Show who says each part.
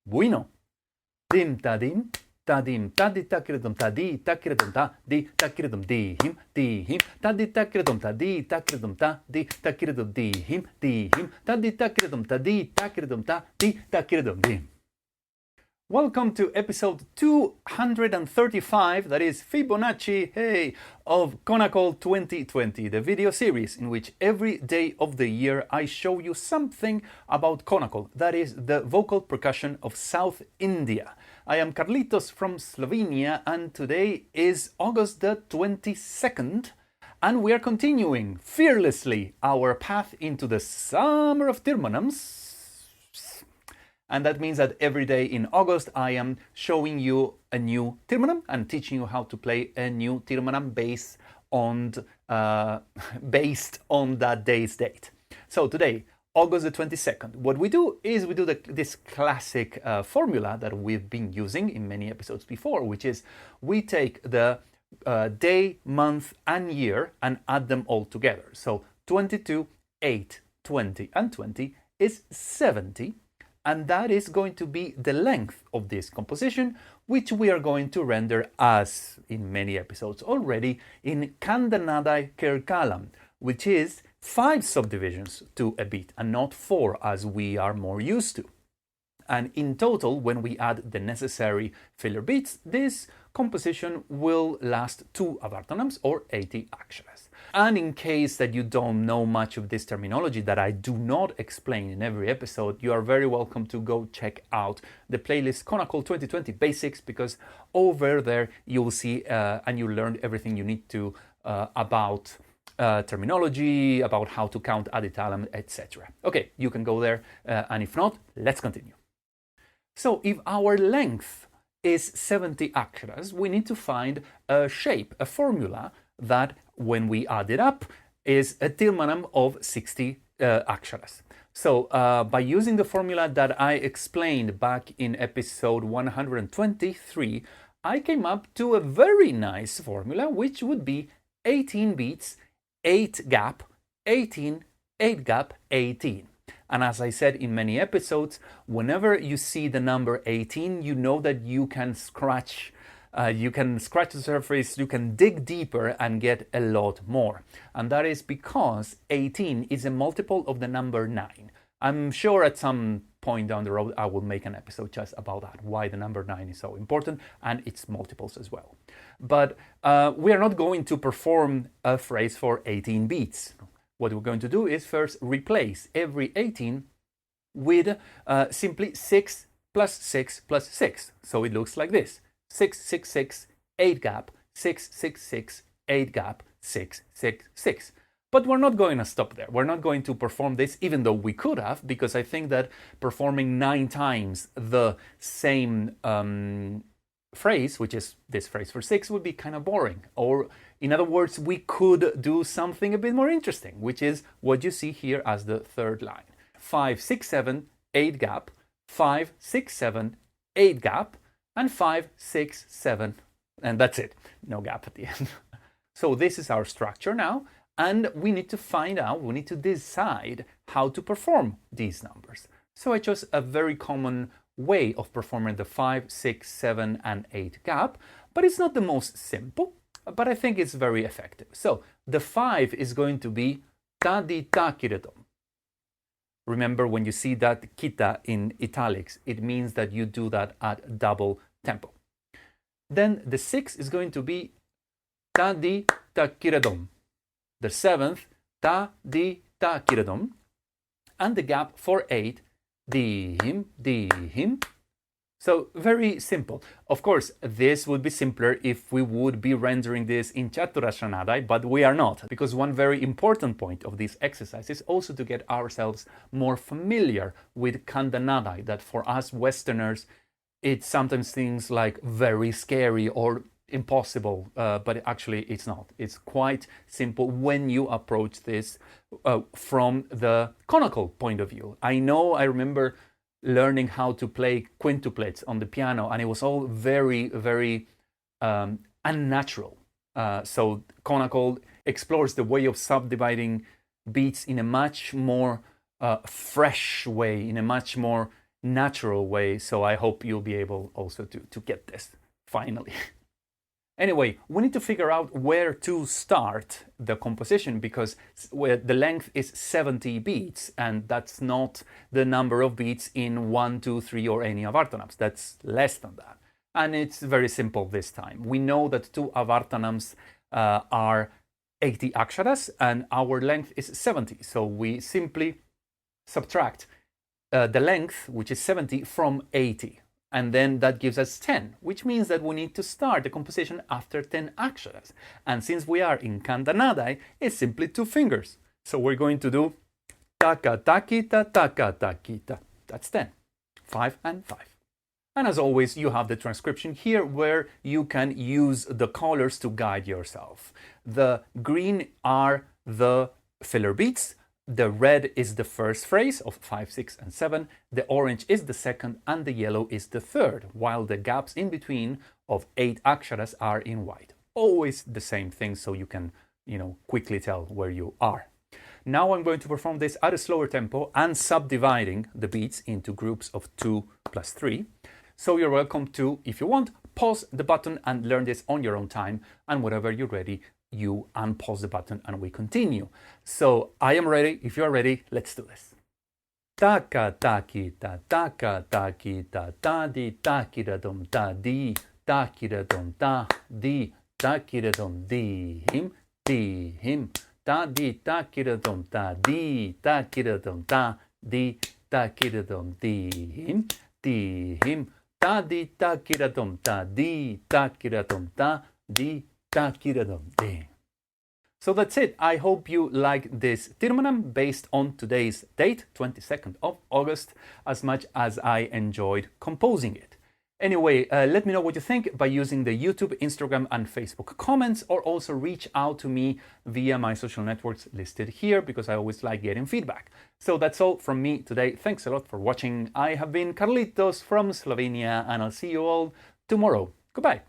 Speaker 1: Bueno. Dim-Dhi-im, Dhi-im, ThadhiThakitaThom Thadhi-ThakitaThom Dhi-im, ThadhiThakitaThom Thadhi-ThakitaThom Dhi-im, ThadhiThakitaThom Thadhi-ThakitaThom Welcome to episode 235, that is Fibonacci, hey, of Konnakol 2020, the video series in which every day of the year I show you something about Konnakol, that is the vocal percussion of South India. I am Carlitos from Slovenia and today is August the 22nd and we are continuing fearlessly our path into the Summer of Theermanams. And that means that every day in August I am showing you a new Theermanam and teaching you how to play a new Theermanam based on that day's date. So today, August the 22nd, what we do is we do this classic formula that we've been using in many episodes before, which is we take the day, month and year and add them all together. So 22, 8, 20 and 20 is 70. And that is going to be the length of this composition, which we are going to render, as in many episodes already, in khandai kalam, which is 5 subdivisions to a beat and not 4 as we are more used to. And in total, when we add the necessary filler beats, this composition will last 2 avartanams or 80 aksharas. And in case that you don't know much of this terminology that I do not explain in every episode, you are very welcome to go check out the playlist Konnakol 2020 Basics, because over there you will see and you learn everything you need to about terminology, about how to count adi talam, etc. Okay, you can go there, and if not, let's continue. So if our length is 70 aksharas, we need to find a shape, a formula that when we add it up is a Theermanam of 60 aksharas. So by using the formula that I explained back in episode 123, I came up to a very nice formula, which would be 18 beats, 8 gap, 18, 8 gap, 18. And as I said in many episodes, whenever you see the number 18, you know that you can scratch the surface, you can dig deeper and get a lot more. And that is because 18 is a multiple of the number 9. I'm sure at some point down the road I will make an episode just about that, why the number 9 is so important and its multiples as well. But we are not going to perform a phrase for 18 beats. What we're going to do is first replace every 18 with simply 6 plus 6 plus 6. So it looks like this. 6, 6, 6, 8 gap, 6, 6, 6, 8 gap, 6, 6, 6. But we're not going to stop there. We're not going to perform this, even though we could have, because I think that performing 9 times the same phrase, which is this phrase for 6, would be kind of boring. Or in other words, we could do something a bit more interesting, which is what you see here as the third line. 5, 6, 7, 8 gap, 5, 6, 7, 8 gap, and 5, 6, 7, and that's it. No gap at the end. So this is our structure now, and we need to find out, we need to decide how to perform these numbers. So I chose a very common way of performing the 5, 6, 7, and 8 gap, but it's not the most simple, but I think it's very effective. So the 5 is going to be ThadhiThakitaThom. Remember, when you see that kita in italics, it means that you do that at double tempo. Then the 6 is going to be ThadhiThakitaThom. The 7th, ThadhiThakitaThom. And the gap for 8, dhi-im, dhi-im. So very simple. Of course, this would be simpler if we would be rendering this in Chaturashra nadai, but we are not, because one very important point of this exercise is also to get ourselves more familiar with Khandai nadai, that for us Westerners, it sometimes seems like very scary or impossible, but actually it's not. It's quite simple when you approach this from the Konnakol point of view. I remember learning how to play quintuplets on the piano, and it was all very, very unnatural. So Konnakol explores the way of subdividing beats in a much more fresh way, in a much more natural way. So I hope you'll be able also to get this finally. Anyway, we need to figure out where to start the composition, because the length is 70 beats, and that's not the number of beats in 1, 2, 3 or any avartanams. That's less than that. And it's very simple this time. We know that 2 avartanams are 80 aksharas and our length is 70. So we simply subtract the length, which is 70, from 80. And then that gives us 10, which means that we need to start the composition after 10 aksharas. And since we are in khandai nadai, it's simply 2 fingers. So we're going to do ThakaThakita ThakaThakita. That's 10. 5 and 5. And as always, you have the transcription here where you can use the colors to guide yourself. The green are the filler beats. The red is the first phrase of 5, 6, and 7. The orange is the second, and the yellow is the third, while the gaps in between of 8 aksharas are in white. Always the same thing, so you can, quickly tell where you are. Now I'm going to perform this at a slower tempo and subdividing the beats into groups of 2 plus 3. So you're welcome to, if you want, pause the button and learn this on your own time, and whenever you're ready, you unpause the button and we continue. So I am ready. If you are ready, let's do this. ThakaThakita ThakaThakita ThadhiThakitaThom Thadhi ThakitaThomTha DHIM im-Dhi-im ThadhiThakitaThom Thadhi ThakitaThomTha DHIM DHIM ThadhiThakitaThom Thadhi ThakitaThomTha DHIM. So that's it. I hope you like this Theermanam based on today's date, 22nd of August, as much as I enjoyed composing it. Anyway, let me know what you think by using the YouTube, Instagram, and Facebook comments, or also reach out to me via my social networks listed here, because I always like getting feedback. So that's all from me today. Thanks a lot for watching. I have been Carlitos from Slovenia, and I'll see you all tomorrow. Goodbye.